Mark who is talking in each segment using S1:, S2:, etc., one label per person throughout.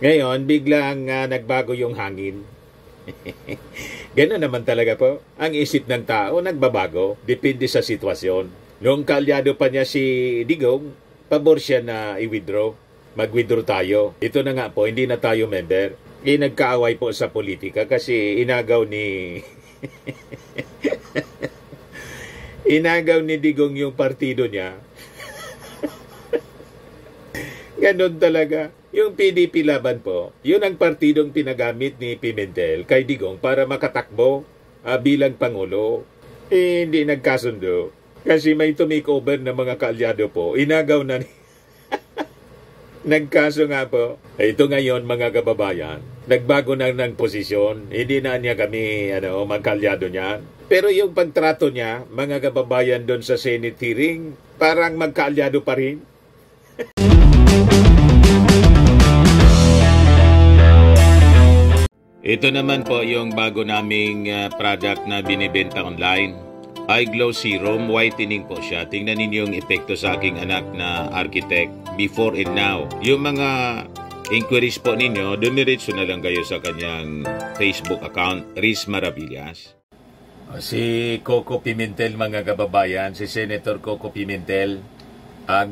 S1: Ngayon, biglang nagbago yung hangin. Gano'n naman talaga po. Ang isip ng tao nagbabago. Depende sa sitwasyon. Noong kaalyado pa niya si Digong, pabor siya na i-withdraw. Mag-withdraw tayo. Ito na nga po, hindi na tayo member. Nagkaaway po sa politika kasi inagaw ni... inagaw ni Digong yung partido niya. Ganon talaga. Yung PDP Laban po, yun ang partidong pinagamit ni Pimentel kay Digong para makatakbo bilang Pangulo. Hindi nagkasundo. Kasi may tumikover na mga kaalyado po. Inagaw na ni... Nagkaso nga po. Ito ngayon mga kababayan, nagbago na ng posisyon. Hindi na niya kami magkaalyado niya. Pero yung pagtrato niya, mga kababayan doon sa Senate hearing, parang magkaalyado pa rin. Ito naman po yung bago naming product na binibenta online. iGlow Serum, whitening po siya. Tingnan ninyo yung epekto sa aking anak na architect before and now. Yung mga inquiries po ninyo, dumiretso na lang kayo sa kanyang Facebook account, Riz Maravillas. Si Coco Pimentel mga kababayan, si Senator Coco Pimentel,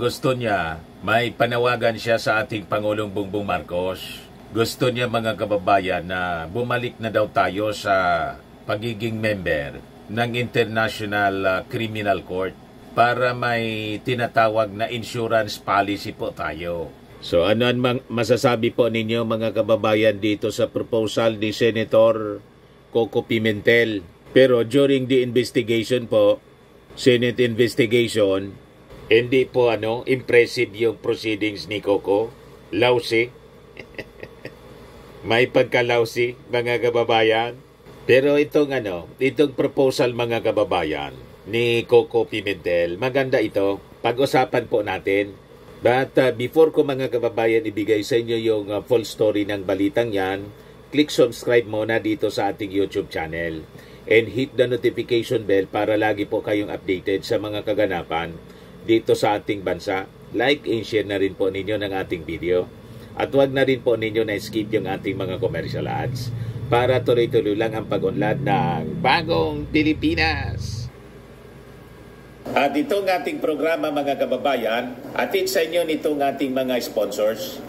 S1: gusto niya, may panawagan siya sa ating Pangulong Bongbong Marcos. Gusto niya mga kababayan na bumalik na daw tayo sa pagiging member ng International Criminal Court para may tinatawag na insurance policy po tayo. So ano ang masasabi po ninyo mga kababayan dito sa proposal ni Senator Coco Pimentel? Pero during the investigation po, Senate investigation, hindi po impressive yung proceedings ni Coco. Lousy. May pagka-lousy mga kababayan. Pero itong proposal mga kababayan ni Coco Pimentel, maganda ito. Pag-usapan po natin. But before ko mga kababayan ibigay sa inyo yung full story ng balitang yan, click subscribe muna dito sa ating YouTube channel and hit the notification bell para lagi po kayong updated sa mga kaganapan dito sa ating bansa. Like and share na rin po ninyo ng ating video. At huwag na rin po ninyo na-skip yung ating mga commercial ads para tuloy-tuloy lang ang pag-unlad ng Bagong Pilipinas. At itong ating programa mga kababayan, atid sa inyo nitong ating mga sponsors.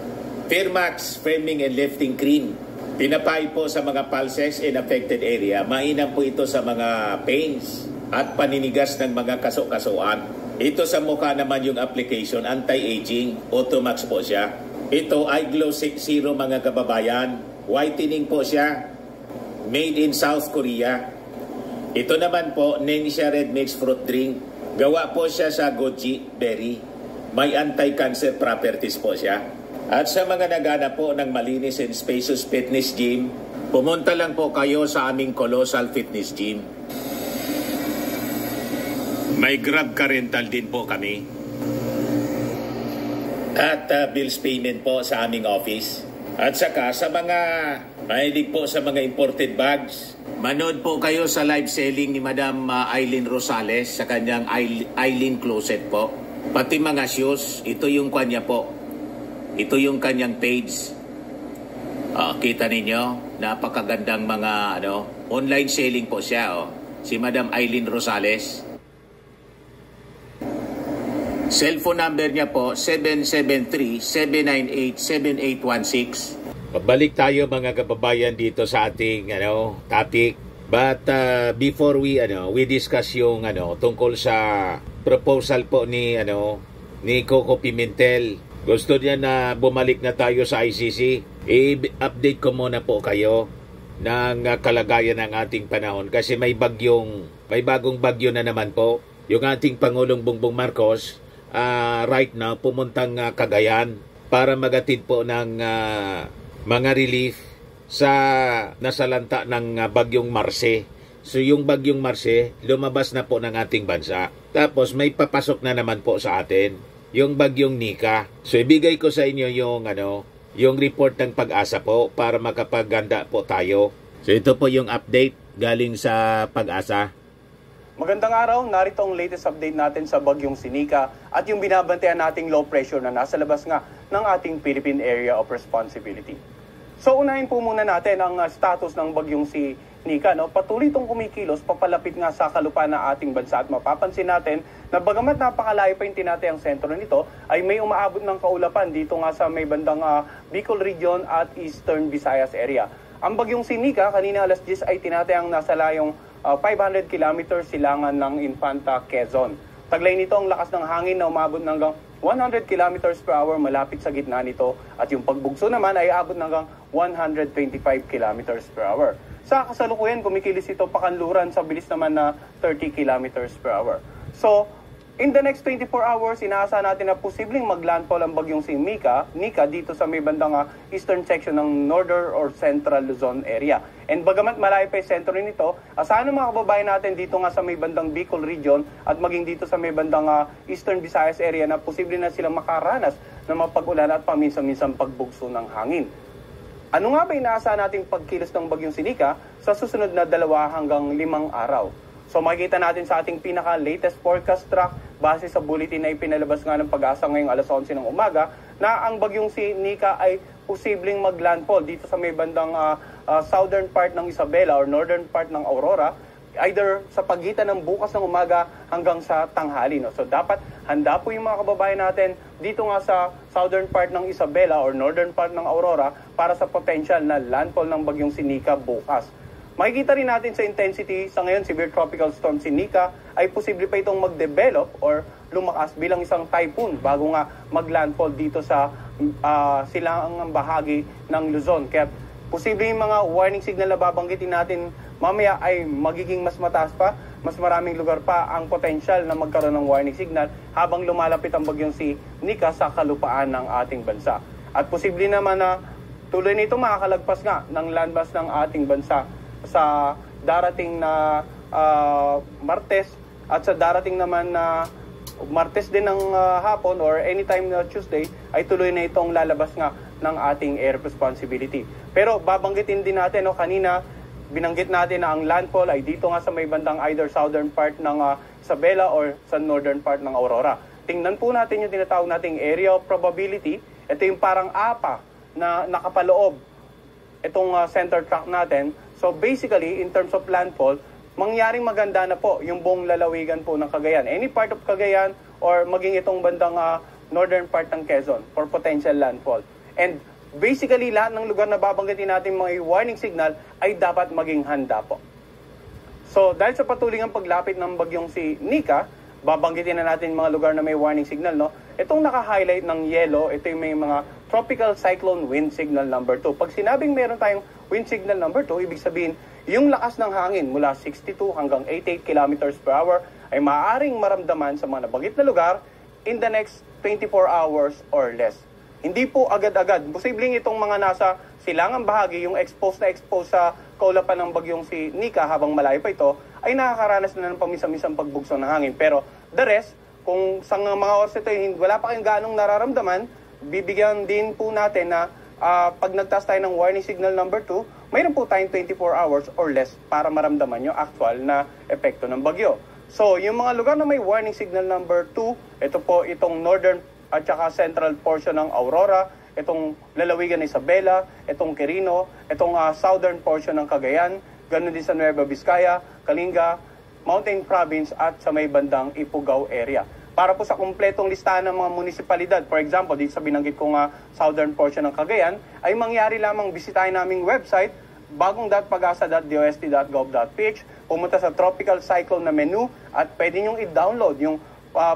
S1: Firmax Framing and Lifting Cream. Pinapay po sa mga pulses in affected area. Mainam po ito sa mga pains at paninigas ng mga kaso-kasuan. Ito sa mukha naman yung application, anti-aging, Automax po siya. Ito ay iGlow Serum mga kababayan. Whitening po siya. Made in South Korea. Ito naman po, Nengxia Red Mix Fruit Drink. Gawa po siya sa goji berry. May anti-cancer properties po siya. At sa mga nagana po ng malinis and spacious fitness gym, pumunta lang po kayo sa aming Colossal Fitness Gym. May Grab Car Rental din po kami. At bills payment po sa aming office. At saka sa mga mahilig po sa mga imported bags, manood po kayo sa live selling ni Madam Aileen Rosales sa kanyang Aileen Closet po. Pati mga shoes, ito yung kanya po. Ito yung kanyang page. Kita ninyo, napakagandang mga online selling po siya. Si Madam Aileen Rosales. Cellphone number niya po, 773-798-7816. Pabalik tayo mga kababayan dito sa ating topic. But before we discuss yung tungkol sa proposal po ni Coco Pimentel. Gusto niya na bumalik na tayo sa ICC. I-update ko muna po kayo ng kalagayan ng ating panahon kasi may bagong bagyo na naman po. Yung ating Pangulong Bongbong Marcos right now pumuntang Cagayan para magatid po ng mga relief sa nasalanta ng bagyong Marce. So yung bagyong Marce lumabas na po ng ating bansa. Tapos may papasok na naman po sa atin yung bagyong Nika. So ibigay ko sa inyo yung report ng Pag-asa po para makapaganda po tayo. So ito po yung update galing sa Pag-asa.
S2: Magandang araw, narito ang latest update natin sa bagyong Sinika at yung binabantayan nating low pressure na nasa labas nga ng ating Philippine Area of Responsibility. So unahin po muna natin ang status ng bagyong si Nika. No? Patuloy itong kumikilos, papalapit nga sa kalupaan ng ating bansa at mapapansin natin na bagamat napakalayo pa yung tinatayang sentro nito, ay may umaabot ng kaulapan dito nga sa may bandang Bicol Region at Eastern Visayas area. Ang bagyong si Nika, kanina alas 10 ay tinatayang nasa layong 500 kilometers silangan ng Infanta, Quezon. Taglay nito ang lakas ng hangin na umabot hanggang 100 kilometers per hour malapit sa gitna nito at yung pagbugso naman ay abot hanggang 125 kilometers per hour. Sa kasalukuyan, kumikilos ito pakanluran sa bilis naman na 30 kilometers per hour. So, in the next 24 hours, inaasahan natin na posibleng maglandfall ang bagyong si Nika dito sa may bandang eastern section ng northern or central Luzon area. And bagamat malayo pa yung sentro nito, asahan ng mga kababayan natin dito nga sa may bandang Bicol region at maging dito sa may bandang eastern Visayas area na posible na silang makaranas ng mapag-ulan at paminsan-minsan pagbugso ng hangin. Ano nga ba inaasahan nating pagkilos ng bagyong si Nika sa susunod na 2 hanggang 5 araw? So makikita natin sa ating pinaka-latest forecast track base sa bulletin na ipinalabas nga ng Pag-asa ngayong alas 11 ng umaga na ang bagyong si Nika ay posibleng maglandfall dito sa may bandang southern part ng Isabela or northern part ng Aurora either sa pagitan ng bukas ng umaga hanggang sa tanghali. No? So dapat handa po yung mga kababayan natin dito nga sa southern part ng Isabela or northern part ng Aurora para sa potential na landfall ng bagyong si Nika bukas. Makikita rin natin sa intensity, sa ngayon severe tropical storm si Nika ay posible pa itong mag-develop or lumakas bilang isang typhoon bago nga mag-landfall dito sa silangang bahagi ng Luzon. Kaya posible yung mga warning signal na babanggitin natin mamaya ay magiging mas mataas pa, mas maraming lugar pa ang potential na magkaroon ng warning signal habang lumalapit ang bagyong si Nika sa kalupaan ng ating bansa. At posible naman na tuloy nito makakalagpas nga ng landmass ng ating bansa sa darating na Martes at sa darating naman na Martes din ng hapon or anytime na Tuesday ay tuloy na itong lalabas nga ng ating air responsibility. Pero babanggitin din natin, kanina binanggit natin na ang landfall ay dito nga sa may bandang either southern part ng Isabela or sa northern part ng Aurora. Tingnan po natin yung tinatawag nating area of probability. Ito yung parang APA na nakapaloob itong center track natin. So basically, in terms of landfall, mangyaring maganda na po yung buong lalawigan po ng Cagayan. Any part of Cagayan or maging itong bandang northern part ng Quezon for potential landfall. And basically, lahat ng lugar na babanggitin natin mga warning signal ay dapat maging handa po. So dahil sa patuloy ng paglapit ng bagyong si Nika, babanggitin na natin mga lugar na may warning signal. No? Itong naka-highlight ng yellow, ito yung may mga tropical cyclone wind signal number 2. Pag sinabing meron tayong wind signal number 2, ibig sabihin, yung lakas ng hangin mula 62 hanggang 88 kilometers per hour ay maaaring maramdaman sa mga nabanggit na lugar in the next 24 hours or less. Hindi po agad-agad. Posibleng itong mga nasa silangang bahagi, yung exposed sa kaulapan ng bagyong si Nika habang malayo pa ito, ay nakakaranas na ng paminsan-minsang pagbugso ng hangin. Pero the rest, kung sa mga oras ito wala pa kayong ganong nararamdaman, bibigyan din po natin na pag nagtaas tayo ng warning signal number 2, mayroon po tayong 24 hours or less para maramdaman yung actual na epekto ng bagyo. So, yung mga lugar na may warning signal number 2, ito po itong northern at saka central portion ng Aurora, itong lalawigan ng Isabela, itong Quirino, itong southern portion ng Cagayan, ganun din sa Nueva Vizcaya, Kalinga, Mountain Province at sa may bandang Ifugao area. Para po sa kumpletong listahan ng mga munisipalidad, for example, dito sa binanggit ko southern portion ng Cagayan, ay mangyari lamang bisitahin naming website, bagong.pagasa.dost.gov.ph, pumunta sa tropical cyclone na menu at pwede nyong i-download yung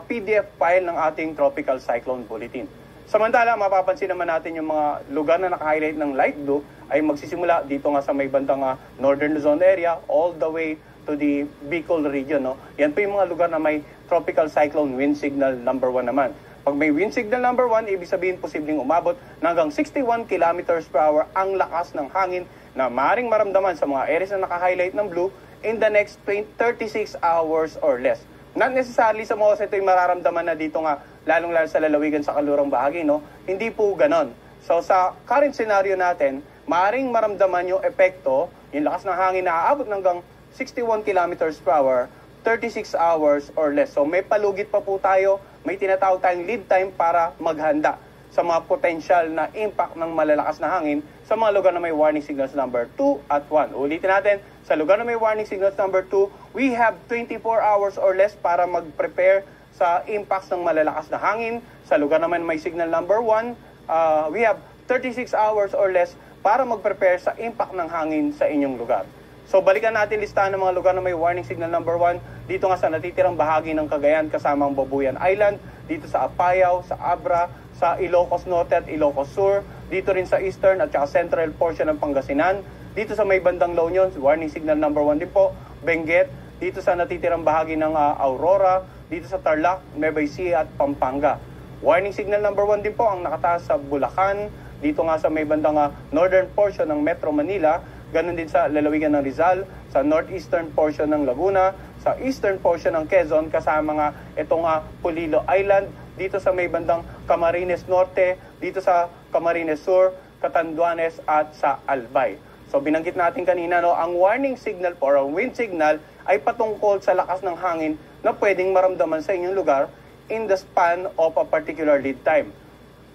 S2: PDF file ng ating tropical cyclone bulletin. Samantala, mapapansin naman natin yung mga lugar na naka-highlight ng light blue ay magsisimula dito nga sa may bandang northern Luzon area all the way to the Bicol region. No? Yan po yung mga lugar na may tropical cyclone wind signal number 1 naman. Pag may wind signal number 1, ibig sabihin posibleng umabot na hanggang 61 kilometers per hour ang lakas ng hangin na maaaring maramdaman sa mga areas na naka-highlight ng blue in the next 36 hours or less. Not necessarily sa mga ito yung mararamdaman na dito nga, lalong-lalo sa lalawigan sa kalurang bahagi, no? Hindi po ganon. So sa current scenario natin, maaaring maramdaman yung epekto, yung lakas ng hangin na aabot hanggang 61 kilometers per hour, 36 hours or less. So may palugit pa po tayo, may tinatawag tayong lead time para maghanda. sa mga potential na impact ng malalakas na hangin sa mga lugar na may warning signals number 2 at 1. Ulitin natin, sa lugar na may warning signals number 2, we have 24 hours or less para mag-prepare sa impacts ng malalakas na hangin. Sa lugar naman may signal number 1, we have 36 hours or less para mag-prepare sa impact ng hangin sa inyong lugar. So balikan natin listahan ng mga lugar na may warning signal number 1. Dito nga sa natitirang bahagi ng Cagayan kasama ang Babuyan Island, dito sa Apayao, sa Abra, sa Ilocos Norte at Ilocos Sur, dito rin sa eastern at saka central portion ng Pangasinan, dito sa may bandang La Union, warning signal number 1 din po, Benguet, dito sa natitirang bahagi ng Aurora, dito sa Tarlac, Nueva Ecija at Pampanga. Warning signal number 1 din po ang nakataas sa Bulacan, dito nga sa may bandang northern portion ng Metro Manila, ganun din sa lalawigan ng Rizal, sa northeastern portion ng Laguna, sa eastern portion ng Quezon, kasama nga itong Polillo Island, dito sa may bandang Camarines Norte, dito sa Camarines Sur, Catanduanes at sa Albay. So binanggit natin kanina, no, ang warning signal po, or wind signal, ay patungkol sa lakas ng hangin na pwedeng maramdaman sa inyong lugar in the span of a particular lead time.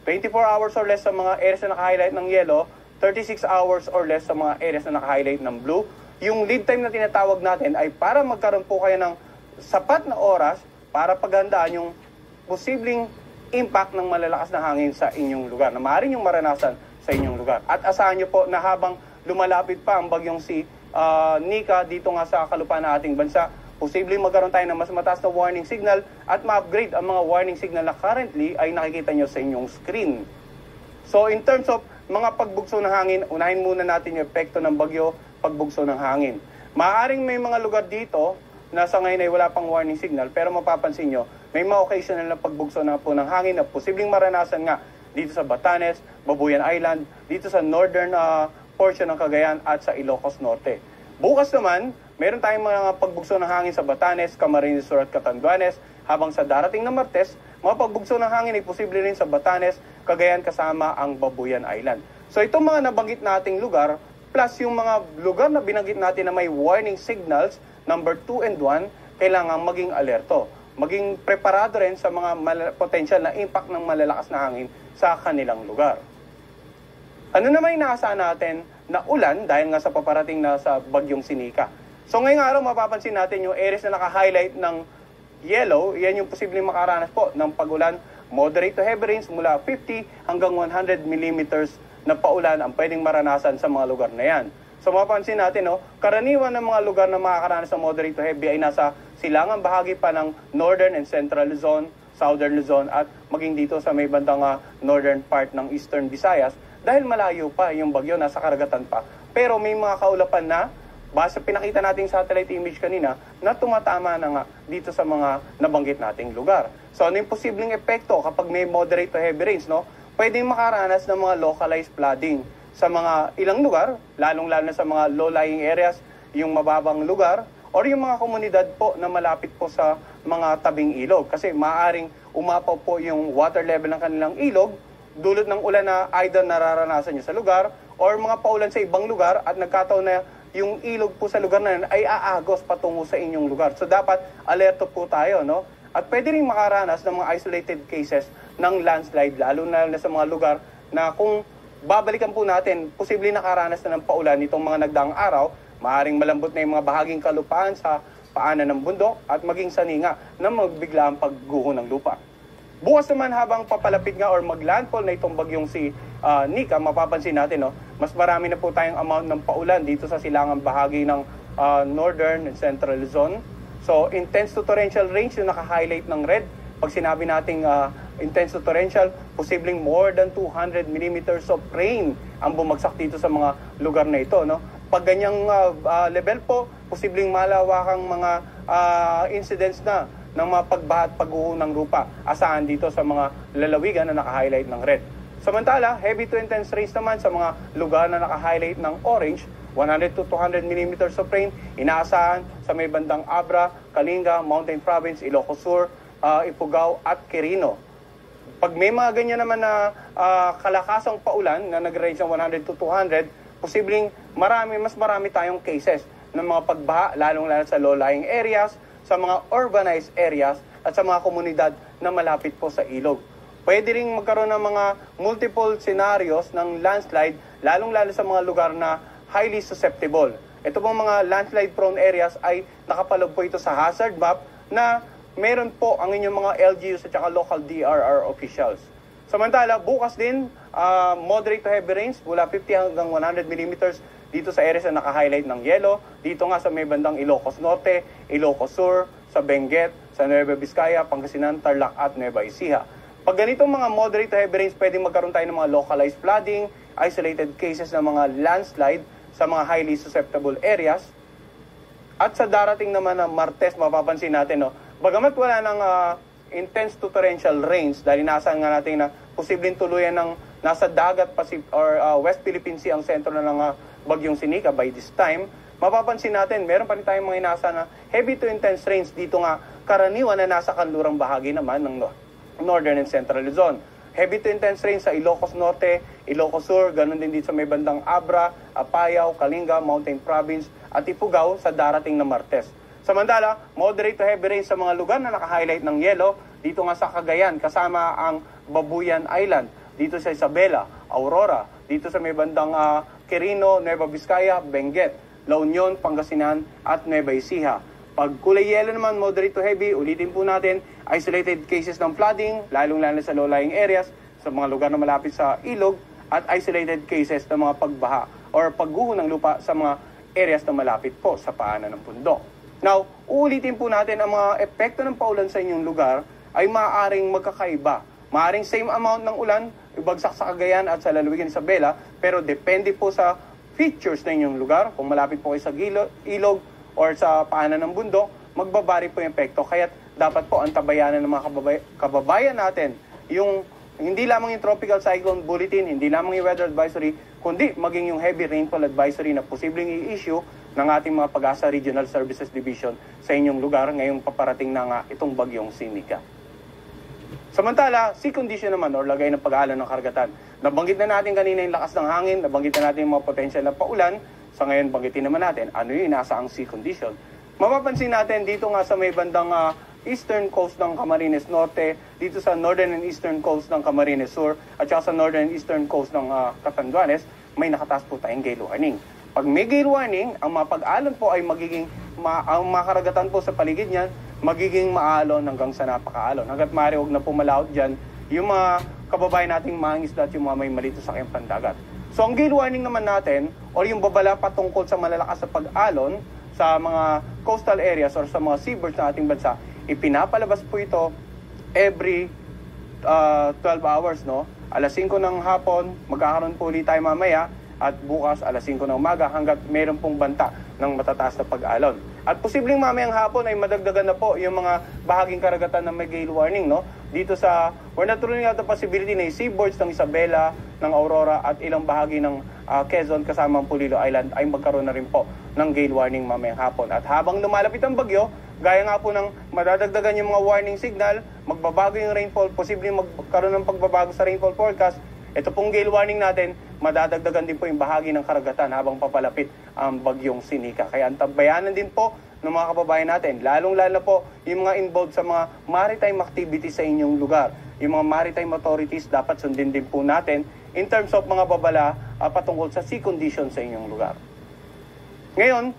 S2: 24 hours or less sa mga areas na naka-highlight ng yellow, 36 hours or less sa mga areas na naka-highlight ng blue. Yung lead time na tinatawag natin ay para magkaroon po kayo ng sapat na oras para paghandaan yung posibleng impact ng malalakas na hangin sa inyong lugar, na maaaring yung maranasan sa inyong lugar. At asahan nyo po na habang lumalapit pa ang bagyong si Nika dito nga sa kalupaan ng ating bansa, posibleng magkaroon tayo ng mas mataas na warning signal at ma-upgrade ang mga warning signal na currently ay nakikita nyo sa inyong screen. So in terms of mga pagbugso ng hangin, unahin muna natin yung epekto ng bagyo, pagbugso ng hangin. Maaaring may mga lugar dito na sa ngayon ay wala pang warning signal, pero mapapansin nyo, may mga occasional na pagbugso na po ng hangin na posibleng maranasan nga dito sa Batanes, Babuyan Island, dito sa northern portion ng Cagayan at sa Ilocos Norte. Bukas naman, meron tayong mga pagbugso ng hangin sa Batanes, Camarines Sur at Catanduanes, habang sa darating na Martes, mga pagbugso ng hangin ay posible rin sa Batanes, Cagayan kasama ang Babuyan Island. So itong mga nabanggit nating lugar, plus yung mga lugar na binanggit natin na may warning signals, number 2 and 1, kailangan maging alerto. Maging preparado rin sa mga potential na impact ng malalakas na hangin sa kanilang lugar. Ano naman inaasahan natin na ulan dahil nga sa paparating na sa bagyong Sinika? So ngayong araw mapapansin natin yung areas na naka-highlight ng yellow, yan yung posibleng makaranas po ng pag-ulan, moderate to heavy rains mula 50 hanggang 100 millimeters na paulan ang pwedeng maranasan sa mga lugar na yan. So mapapansin natin, no, karaniwan ng mga lugar na makakaranas ng moderate to heavy ay nasa silangang bahagi pa ng northern and central Luzon, southern Luzon at maging dito sa may bandang northern part ng eastern Visayas dahil malayo pa yung bagyo, nasa karagatan pa. Pero may mga kaulapan na, base pinakita nating satellite image kanina, na tumatama na nga dito sa mga nabanggit nating lugar. So ano yung posibleng epekto kapag may moderate to heavy rains, no? Pwedeng makaranas ng mga localized flooding sa mga ilang lugar, lalong-lalo na sa mga low-lying areas, yung mababang lugar, or yung mga komunidad po na malapit po sa mga tabing ilog. Kasi maaaring umapaw po yung water level ng kanilang ilog, dulot ng ulan na either nararanasan nyo sa lugar, or mga paulan sa ibang lugar, at nagkataon na yung ilog po sa lugar na yun ay aagos patungo sa inyong lugar. So dapat alerto po tayo, no? At pwede rin makaranas ng mga isolated cases ng landslide, lalo na sa mga lugar na kung babalikan po natin, posibleng nakaranas na ng paulan nitong mga nagdaang araw, maaaring malambot na yung mga bahaging kalupaan sa paanan ng bundok at maging saninga na magbigla ang pagguho ng lupa. Bukas naman habang papalapit nga or maglandfall na itong bagyong si Nika, mapapansin natin, no, mas marami na po tayong amount ng paulan dito sa silangang bahagi ng northern and central Luzon. So intense to torrential rains yung naka-highlight ng red. Pag sinabi nating intense to torrential, posibleng more than 200 millimeters of rain ang bumagsak dito sa mga lugar na ito, no? Pag ganyang level po, posibleng malawakang mga incidents na ng mga pagbaha at pagguho ng lupa. Asahan dito sa mga lalawigan na naka-highlight ng red. Samantala, heavy to intense rains naman sa mga lugar na naka-highlight ng orange, 100 to 200 millimeters of rain, inaasahan sa may bandang Abra, Kalinga, Mountain Province, Ilocos Sur, Ifugao at Quirino. Pag may mga ganyan naman na kalakasang paulan na nag-range ng 100 to 200, posibleng mas marami tayong cases ng mga pagbaha, lalong-lalo sa low-lying areas, sa mga urbanized areas, at sa mga komunidad na malapit po sa ilog. Pwede ring magkaroon ng mga multiple scenarios ng landslide, lalong-lalo sa mga lugar na highly susceptible. Ito pong mga landslide-prone areas ay nakapalog po ito sa hazard map na meron po ang inyong mga LGUs at saka local DRR officials. Samantala, bukas din, moderate to heavy rains mula 50 hanggang 100 millimeters dito sa areas na naka-highlight ng yellow. Dito nga sa may bandang Ilocos Norte, Ilocos Sur, sa Benguet, sa Nueva Vizcaya, Pangasinan, Tarlac at Nueva Ecija. Pag ganitong mga moderate to heavy rains, pwedeng magkaroon tayo ng mga localized flooding, isolated cases ng mga landslide sa mga highly susceptible areas. At sa darating naman na Martes, mapapansin natin, no, bagamat wala ng intense to torrential rains, dahil inaasahan nga natin na posibleng tuluyan ng nasa dagat or West Philippine Sea ang sentro na ng bagyong Sinica by this time, mapapansin natin, meron pa rin tayong mga inaasahan na heavy to intense rains dito nga, karaniwan na nasa kanlurang bahagi naman ng Northern and Central Luzon. Heavy to intense rain sa Ilocos Norte, Ilocos Sur, ganun din dito sa may bandang Abra, Apayao, Kalinga, Mountain Province, at Ifugao sa darating na Martes. Samantala, moderate to heavy rain sa mga lugar na naka-highlight ng yellow, dito nga sa Cagayan, kasama ang Babuyan Island, dito sa Isabela, Aurora, dito sa may bandang Quirino, Nueva Vizcaya, Benguet, La Union, Pangasinan, at Nueva Ecija. Pag kulay yellow naman, moderate to heavy, ulitin po natin, isolated cases ng flooding, lalong-lalo sa low-lying areas, sa mga lugar na malapit sa ilog, at isolated cases ng mga pagbaha or pagguho ng lupa sa mga areas na malapit po sa paanan ng bundok. Now, uulitin po natin ang mga epekto ng paulan sa inyong lugar ay maaaring magkakaiba. Maaaring same amount ng ulan, ibagsak sa Cagayan at sa lalawigan ng Isabela, pero depende po sa features ng inyong lugar. Kung malapit po kayo sa ilog, or sa paanan ng bundok, magbabari po yung epekto. Kaya dapat po antabayanan ng mga kababayan natin yung hindi lamang yung tropical cyclone bulletin, hindi lamang yung weather advisory, kundi maging yung heavy rainfall advisory na posibleng i-issue ng ating mga Pag-asa Regional Services Division sa inyong lugar ngayong paparating na nga itong bagyong Sinica. Samantala, sea condition naman or lagay ng pag-aalon ng karagatan. Nabanggit na natin kanina yung lakas ng hangin, nabanggit na natin yung mga potential na paulan. Sa ngayon, banggitin naman natin ano yung inaasahang sea condition. Mapapansin natin dito nga sa may bandang eastern coast ng Camarines Norte, dito sa northern and eastern coast ng Camarines Sur, at saka sa northern and eastern coast ng Catanduanes, may nakataas po tayong gale warning. Pag may gale warning, ang mga pag-alon po ay magiging, ang mga karagatan po sa paligid niyan, magiging maalon hanggang sa napakaalon. Hanggat maaari, huwag na po malaot dyan yung mga kababayan nating mga isla at yung mga may malito sa kayang pandagat. So ang gale warning naman natin o yung babala patungkol sa malalakas na pag-alon sa mga coastal areas or sa mga seabirds ng ating bansa, ipinapalabas po ito every 12 hours, no? Alas 5 ng hapon, magkakaroon po ulit tayo mamaya at bukas alas 5 ng umaga hanggat meron pong banta ng matataas na pag-alon. At posibleng mamayang hapon ay madagdagan na po yung mga bahaging karagatan ng may gale warning, no? Dito sa, we're not ruling out the possibility na yung seaboards ng Isabela, ng Aurora at ilang bahagi ng Quezon kasama ang Pulilo Island ay magkaroon na rin po ng gale warning mamayang hapon. At habang lumalapit ang bagyo, gaya nga po ng madadagdagan yung mga warning signal, magbabago yung rainfall, posibleng magkaroon ng pagbabago sa rainfall forecast. Ito pong gale warning natin, madadagdagan din po yung bahagi ng karagatan habang papalapit ang bagyong Sinica. Kaya antabayanan din po ng mga kababayan natin, lalong-lalo po yung mga involved sa mga maritime activities sa inyong lugar. Yung mga maritime authorities, dapat sundin din po natin in terms of mga babala patungkol sa sea condition sa inyong lugar. Ngayon,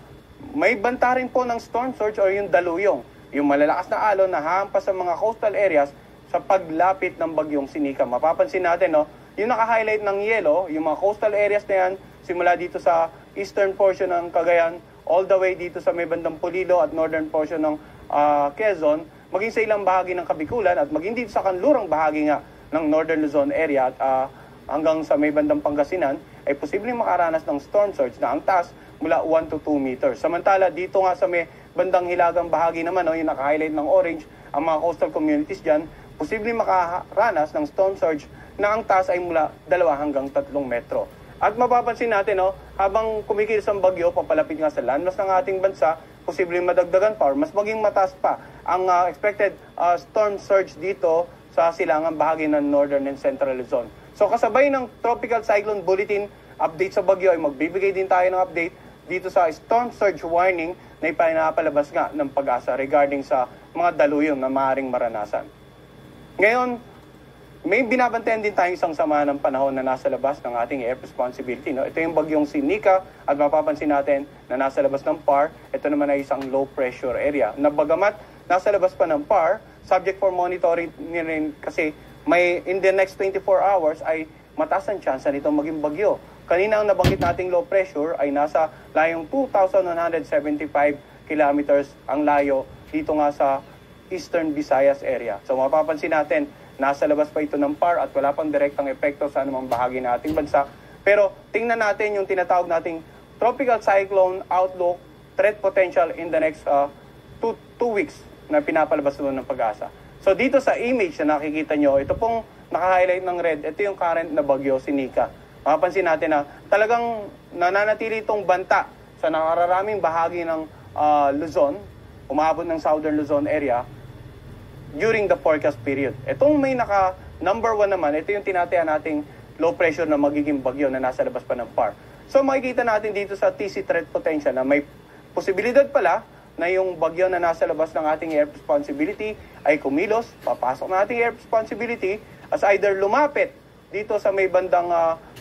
S2: may banta rin po ng storm surge o yung daluyong, yung malalakas na alon na hahampas sa mga coastal areas sa paglapit ng bagyong Sinica. Mapapansin natin, no, yung naka-highlight ng yellow, yung mga coastal areas na yan, simula dito sa eastern portion ng Cagayan, all the way dito sa may bandang Pulilo at northern portion ng Quezon, maging sa ilang bahagi ng Kabikulan at maging dito sa kanlurang bahagi nga ng Northern Luzon area at hanggang sa may bandang Pangasinan, ay posibleng makaranas ng storm surge na ang taas mula 1 to 2 meters. Samantala, dito nga sa may bandang hilagang bahagi naman, no, yung naka-highlight ng orange, ang mga coastal communities dyan, posibleng makaranas ng storm surge na ang taas ay mula 2 hanggang 3 metro. At mapapansin natin, no, habang kumikilos ang bagyo, papalapit nga sa landmass ng ating bansa, posibleng madagdagan pa or mas maging mataas pa ang expected storm surge dito sa silangang bahagi ng Northern and Central Luzon. So kasabay ng Tropical Cyclone Bulletin update sa bagyo ay magbibigay din tayo ng update dito sa storm surge warning na ipinapalabas nga ng Pag-asa regarding sa mga daluyong na maaaring maranasan. Ngayon, may binabantayan din tayong isang sama ng panahon na nasa labas ng ating air responsibility. No? Ito yung bagyong si Nika at mapapansin natin na nasa labas ng PAR, ito naman ay isang low pressure area. Na bagamat nasa labas pa ng PAR, subject for monitoring rin kasi may in the next 24 hours ay mataas ang chance nitong maging bagyo. Kanina ang nabanggit nating low pressure ay nasa layong 2,175 kilometers ang layo dito nga sa Eastern Visayas area. So mapapansin natin, nasa labas pa ito ng PAR at wala pang direktang epekto sa anumang bahagi ng ating bansa. Pero tingnan natin yung tinatawag nating tropical cyclone outlook, threat potential in the next 2 weeks na pinapalabas doon ng Pag-asa. So dito sa image na nakikita nyo, ito pong naka-highlight ng red, ito yung current na bagyo si Nika. Mapapansin natin na talagang nananatili itong banta sa nakararaming bahagi ng Luzon, umabot ng Southern Luzon area, during the forecast period. Itong may number 1 naman, ito yung tinataya nating low pressure na magiging bagyo na nasa labas pa ng PAR. So makikita natin dito sa TC threat potential na may posibilidad pala na yung bagyo na nasa labas ng ating air responsibility ay kumilos, papasok na ating air responsibility as either lumapit dito sa may bandang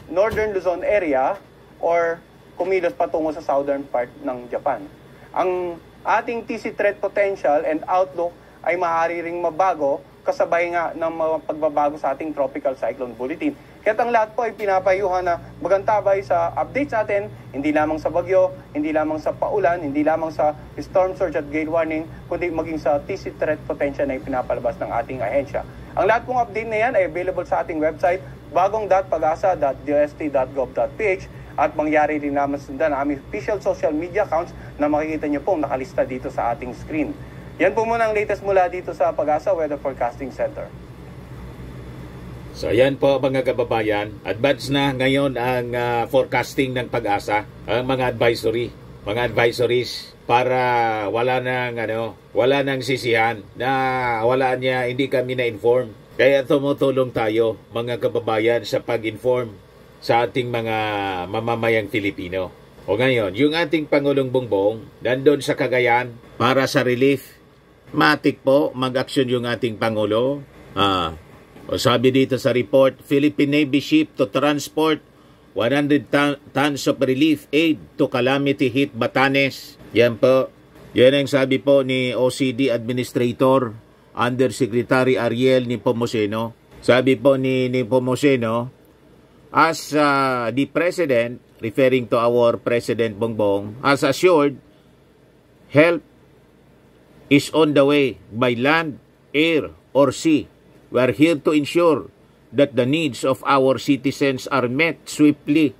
S2: Northern Luzon area or kumilos patungo sa southern part ng Japan. Ang ating TC threat potential and outlook ay maaari ring mabago kasabay nga ng mga pagbabago sa ating tropical cyclone bulletin. Kaya ang lahat po ay pinapayuhan na magantabay sa updates natin, hindi lamang sa bagyo, hindi lamang sa paulan, hindi lamang sa storm surge at gale warning, kundi maging sa TC threat potential na pinapalabas ng ating ahensya. Ang lahat pong update na yan ay available sa ating website, bagong.pagasa.dost.gov.ph, at mangyari rin naman sundan ang aming official social media accounts na makikita nyo pong nakalista dito sa ating screen. Yan po muna ang latest mula dito sa Pag-asa Weather Forecasting Center.
S1: So yan po mga kababayan, advance na ngayon ang forecasting ng Pag-asa, ang mga advisories para wala nang sisihan na hindi kami na-inform. Kaya tumutulong tayo mga kababayan sa pag-inform sa ating mga mamamayang Filipino. O ngayon, yung ating Pangulong Bongbong nandun sa Cagayan para sa relief. Matik po, mag-aksyon yung ating Pangulo. O sabi dito sa report, Philippine Navy ship to transport 100 tons of relief aid to calamity hit Batanes. Yan po. Yan ang sabi po ni OCD Administrator Undersecretary Ariel Nepomuceno. Sabi po ni Nepomuceno, as the President, referring to our President Bongbong, has assured, help is on the way by land, air, or sea. We are here to ensure that the needs of our citizens are met swiftly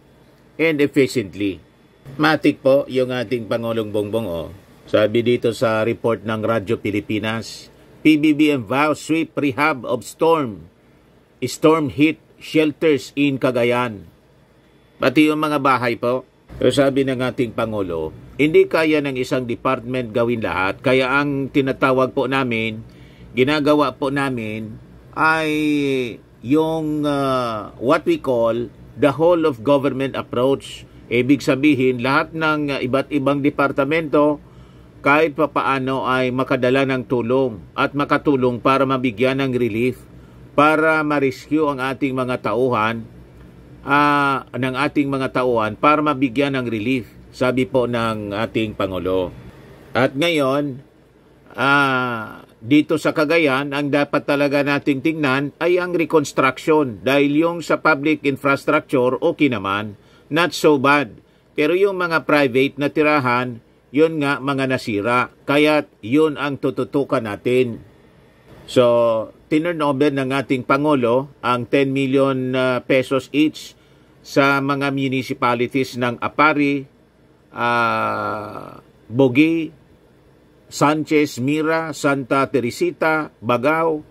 S1: and efficiently. Matik po yung ating Pangulong Bongbong. Sabi dito sa report ng Radyo Pilipinas, PBBM vows swift rehab of storm hit shelters in Cagayan. Pati yung mga bahay po. Sabi ng ating Pangulo, hindi kaya ng isang department gawin lahat. Kaya ang tinatawag po namin, ginagawa po namin ay yung what we call the whole of government approach. Ibig sabihin, lahat ng iba't ibang departamento kahit papaano ay makadala ng tulong at makatulong para mabigyan ng relief, para ma-rescue ang ating mga tauhan, para mabigyan ng relief, sabi po ng ating Pangulo. At ngayon, dito sa Cagayan, ang dapat talaga nating tingnan ay ang reconstruction. Dahil yung sa public infrastructure, okay naman, not so bad. Pero yung mga private na tirahan, yun nga mga nasira. Kaya yun ang tututukan natin. So, tinurn over ng ating Pangulo ang 10 million pesos each sa mga municipalities ng Apari, Bogi, Sanchez, Mira, Santa Teresita, Bagao,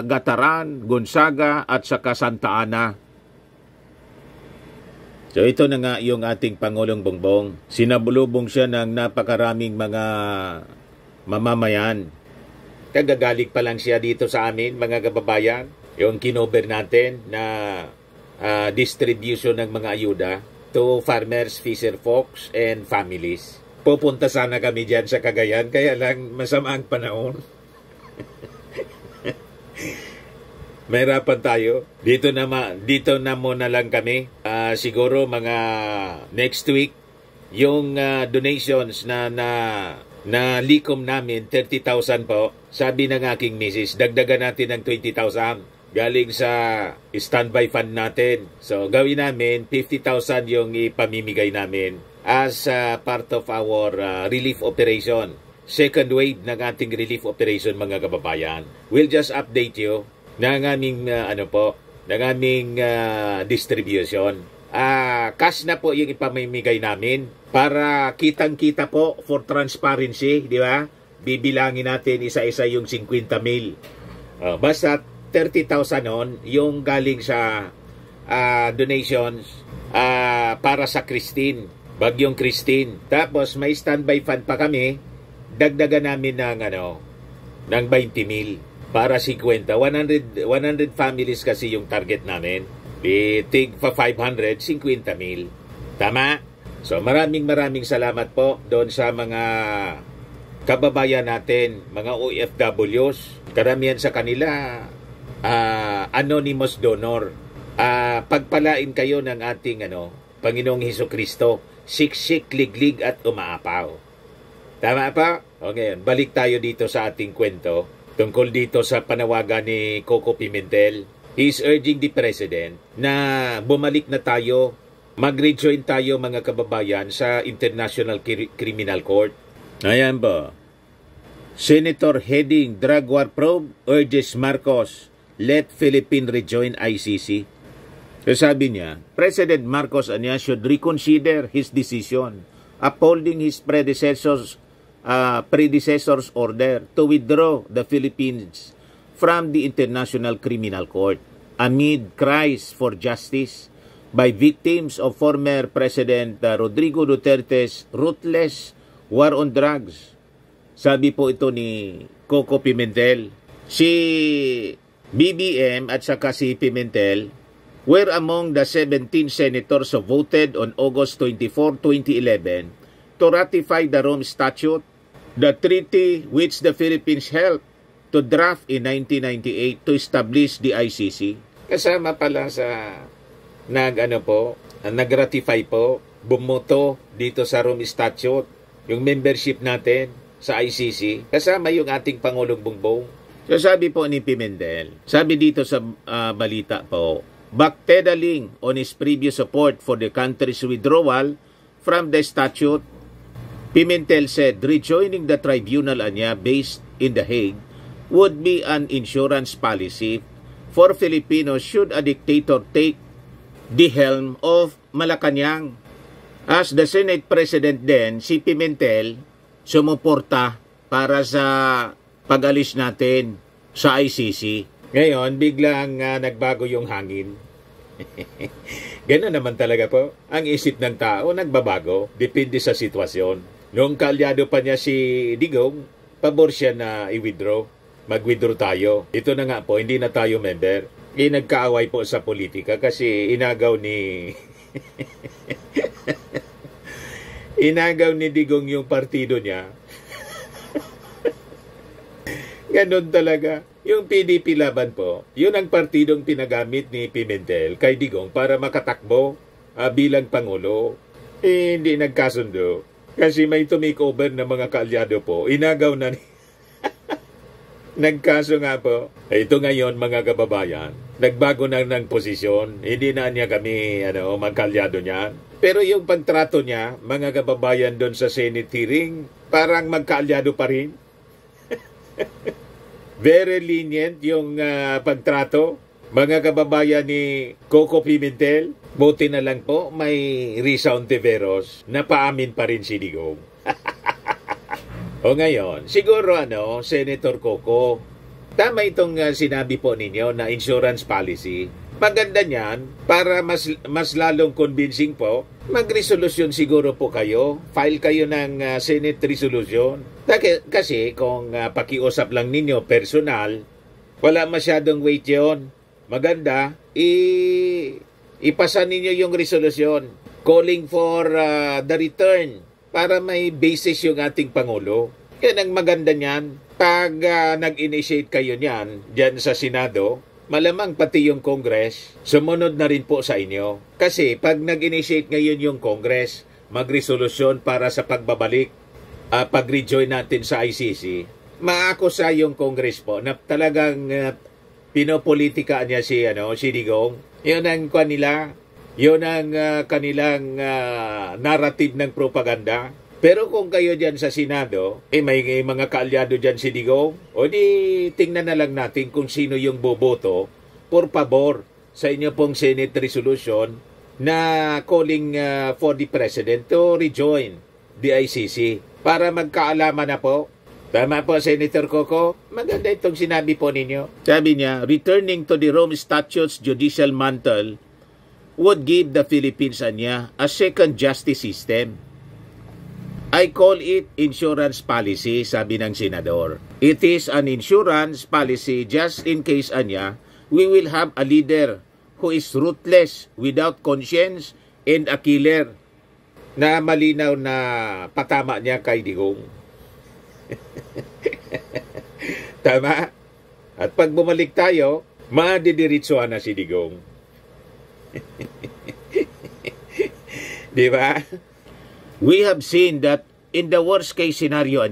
S1: Gataran, Gonzaga at saka Santa Ana. So ito na nga yung ating Pangulong Bongbong. Sinabulubong siya ng napakaraming mga mamamayan. Kagagaling pa lang siya dito sa amin, mga kababayan. Yung kinover natin na distribution ng mga ayuda to farmers, fisher folks, and families. Pupunta sana kami dyan sa Cagayan, kaya lang masama ang panahon. Mahirapan tayo. Dito na muna lang kami. Siguro mga next week, yung donations na likom namin, 30,000 po. Sabi ng aking misis, dagdagan natin ng 20,000 galing sa standby fund natin. So gawin namin, 50,000 yung ipamimigay namin as part of our relief operation. Second wave ng ating relief operation, mga kababayan. We'll just update you ng aming distribution. Cash na po yung ipamimigay namin para kitang-kita po for transparency, di ba? Bibilangin natin isa-isa yung 50,000. Basta 30,000 nun yung galing sa donations para sa Christine, Bagyong Christine. Tapos may standby fund pa kami, dagdagan namin ng 20,000 para 50. 100 families kasi yung target namin. Tig pa 500, 50,000. Tama? So maraming salamat po doon sa mga kababayan natin, mga OFWs. Karamihan sa kanila anonymous donor. Pagpalain kayo ng ating Panginoong Hesukristo, siksik, liglig at umaapaw. Tama pa? Okay, balik tayo dito sa ating kwento tungkol dito sa panawagan ni Coco Pimentel. He's urging the President na bumalik na tayo, mag-rejoin tayo mga kababayan sa International Criminal Court. Ayan ba? Senator heading drug war probe urges Marcos, let Philippines rejoin ICC. So sabi niya, President Marcos Anya should reconsider his decision upholding his predecessor's order to withdraw the Philippines from the International Criminal Court amid cries for justice by victims of former President Rodrigo Duterte's ruthless war on drugs. Sabi po ito ni Coco Pimentel. Si BBM at saka si Pimentel were among the 17 senators who voted on August 24, 2011 to ratify the Rome Statute, the treaty which the Philippines helped to draft in 1998 to establish the ICC. Kasama pala sa nag-ratify po, bumoto dito sa Rome Statute, yung membership natin sa ICC, kasama yung ating Pangulong Bongbong. So sabi po ni Pimentel, sabi dito sa balita po, backpedaling on his previous support for the country's withdrawal from the statute, Pimentel said rejoining the tribunal based in The Hague would be an insurance policy for Filipinos should a dictator take the helm of Malacanang. As the Senate President din, si Pimentel sumuporta para sa pag-alis natin sa ICC. Ngayon, biglang nagbago yung hangin. Ganun naman talaga po. Ang isip ng tao nagbabago. Depende sa sitwasyon. Noong kaalyado pa niya si Digong, pabor siya na i-withdraw. Mag-withdraw tayo. Ito na nga po, hindi na tayo member. Nagkaaway po sa politika kasi inagaw ni Digong yung partido niya. Ganon talaga. Yung PDP Laban po, yun ang partidong pinagamit ni Pimentel kay Digong para makatakbo bilang Pangulo. Hindi nagkasundo. Kasi may tumikover na mga kaalyado po. Inagaw na ni nagkaso nga po. Ito ngayon mga kababayan, nagbago na ng posisyon. Hindi na niya kami magkaalyado niya. Pero yung pagtrato niya, mga kababayan doon sa Senate hearing, parang magkaalyado pa rin. Very lenient yung pagtrato. Mga kababayan ni Coco Pimentel, buti na lang po may Risa Ontiveros na paamin pa rin si Digong. O ngayon, siguro Senator Coco, tama itong sinabi po ninyo na insurance policy. Maganda niyan para mas lalong convincing po. Mag-resolution siguro po kayo. File kayo ng Senate resolution. Kasi kung pakiusap lang ninyo personal, wala masyadong weight yun. Maganda, ipasa ninyo yung resolution calling for the return para may basis yung ating Pangulo. Yan ang maganda niyan. Pag nag-initiate kayo niyan dyan sa Senado, malamang pati yung Congress, sumunod na rin po sa inyo. Kasi pag nag-initiate ngayon yung Congress, magresolusyon para sa pagbabalik, pag-rejoin natin sa ICC, maakusa yung Congress po na talagang pinopolitika niya si Digong. Yun ang kanila, yun ang kanilang narrative ng propaganda. Pero kung kayo dyan sa Senado, may mga kaalyado dyan si Digong, o di tingnan na lang natin kung sino yung boboto por favor sa inyo pong Senate resolution na calling for the President to rejoin the ICC para magkaalaman na po. Tama po, Senator Coco. Maganda itong sinabi po ninyo. Sabi niya, returning to the Rome Statutes judicial mantle would give the Philippines a second justice system. I call it insurance policy, sabi ng senador. It is an insurance policy just in case, we will have a leader who is ruthless, without conscience, and a killer. Na malinaw na patama niya kay Digong. Tama? At pag bumalik tayo, madidiritsuhan na si Digong. Di ba? We have seen that in the worst case scenario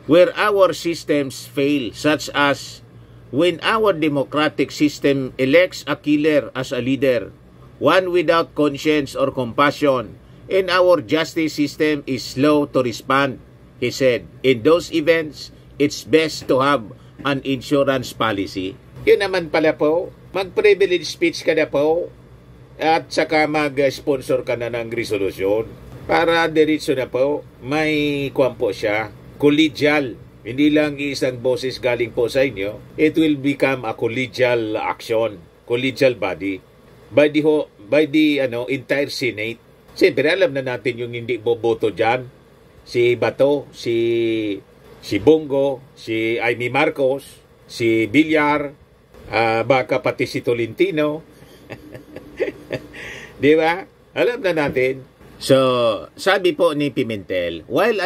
S1: where our systems fail, such as when our democratic system elects a killer as a leader, one without conscience or compassion, and our justice system is slow to respond, he said. In those events, it's best to have an insurance policy. Yun naman pala po, mag-privilege speech ka na po, at saka mag-sponsor ka na ng resolution. Para diretso na po, may po siya, collegial. Hindi lang isang boses galing po sa inyo. It will become a collegial action, collegial body by the entire Senate. Siyempre, alam na natin yung hindi boboto dyan. Si Bato, si Bongo, si Amy Marcos, si Villar, baka pati si Tolentino. Di ba? Alam na natin. So, sabi po ni Pimentel, while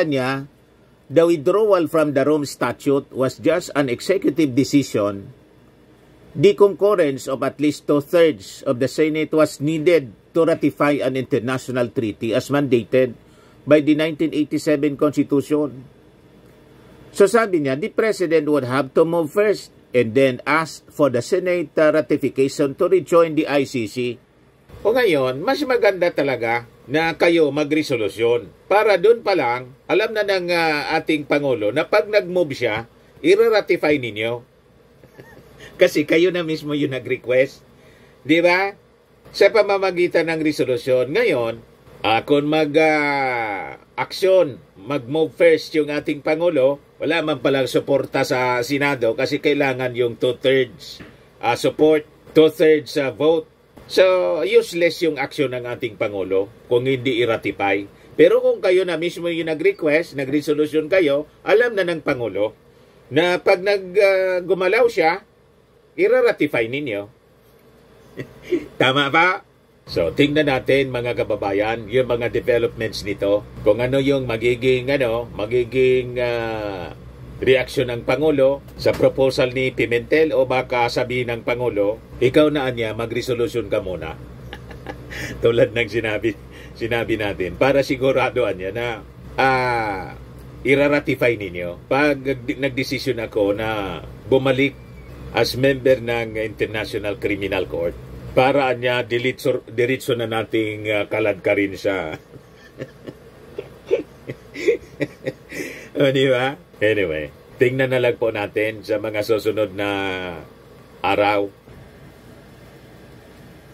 S1: the withdrawal from the Rome Statute was just an executive decision, the concurrence of at least 2/3 of the Senate was needed to ratify an international treaty as mandated by the 1987 Constitution. So sabi niya, the President would have to move first and then ask for the Senate ratification to rejoin the ICC. O ngayon, mas maganda talaga na kayo magresolusyon. Para doon pa lang, alam na ng ating Pangulo na pag nag-move siya, i-ratify ninyo. Kasi kayo na mismo yung nag-request. Di ba? Sa pamamagitan ng resolusyon. Ngayon, kung mag-aksyon, mag-move first yung ating Pangulo, wala man palang suporta sa Senado kasi kailangan yung 2/3 support, 2/3 vote. So, useless yung aksyon ng ating Pangulo kung hindi i-ratify. Pero kung kayo na mismo yung nag-request, nag-resolution kayo, alam na ng Pangulo na pag gumalaw siya, i-ratify ninyo. Tama ba? So, tingnan natin mga kababayan, yung mga developments nito, kung ano yung magiging reaksyon ng Pangulo sa proposal ni Pimentel o baka sabihin ng Pangulo, ikaw na magresolusyon ka muna. Tulad ng sinabi natin, para sigurado na i-ratify ninyo. Pag nagdesisyon ako na bumalik as member ng International Criminal Court, para diretso na nating kalad ka rin sa... O, di ba? Anyway, tingnan na lang po natin sa mga susunod na araw.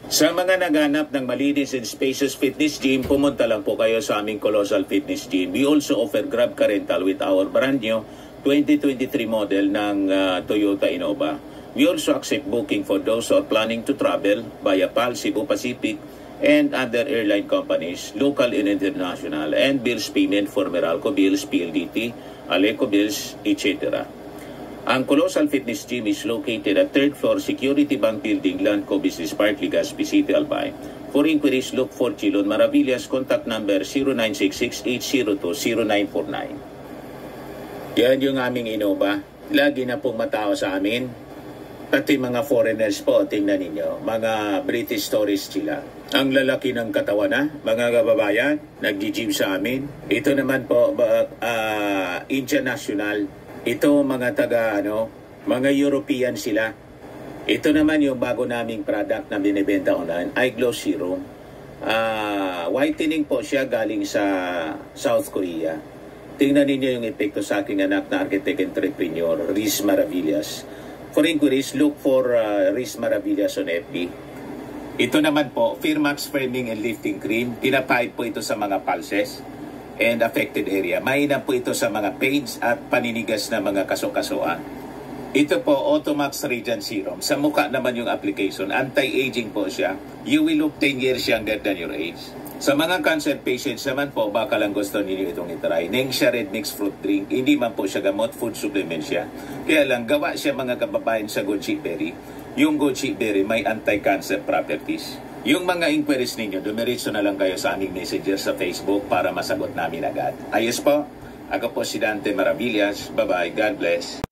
S1: Sa mga naghanap ng malinis and spacious fitness gym, pumunta lang po kayo sa aming Colossal Fitness Gym. We also offer Grab Car Rental with our brand new 2023 model ng Toyota Innova. We also accept booking for those who are planning to travel via PAL, Cebu Pacific, and other airline companies, local and international, and bills payment for Meralco Bills, PLDT, Aleco Bills, etc. Ang Colossal Fitness Gym is located at 3rd floor Security Bank Building, Landco Business Park, Legazpi City, Albay. For inquiries, look for Chilon Maravillas. Contact number 0966-802-0949. Yan yung aming Innova. Lagi na pong matao sa amin. Pati mga foreigners po, tingnan ninyo, mga British tourists sila. Ang lalaki ng katawan na, mga kababayan, nag-gym sa amin. Ito naman po, international. Ito mga mga European sila. Ito naman yung bago naming product na binibenta online, Eye Glow Serum. Whitening po siya galing sa South Korea. Tingnan ninyo yung epekto sa aking anak na architect entrepreneur, Riz Maravillas. For inquiries, look for Riz Maravillas on FB. Ito naman po, Firmax Firming and Lifting Cream. Pinapahid po ito sa mga pulses and affected area. Mainam po ito sa mga pains at paninigas na mga kaso-kasuan. Ito po, Automax Radiant Serum. Sa mukha naman yung application. Anti-aging po siya. You will look 10 years younger than your age. Sa mga cancer patients naman po, baka lang gusto ninyo itong itry. Nengxia Red Mix Fruit Drink. Hindi man po siya gamot, food supplement siya. Kaya lang, gawa siya mga kababayan sa goji berry. Yung goji berry may anti-cancer properties. Yung mga inquiries ninyo, dumiretso na lang kayo sa aming messenger sa Facebook para masagot namin agad. Ayos po. Ako po si Dante Maravillas. Bye-bye. God bless.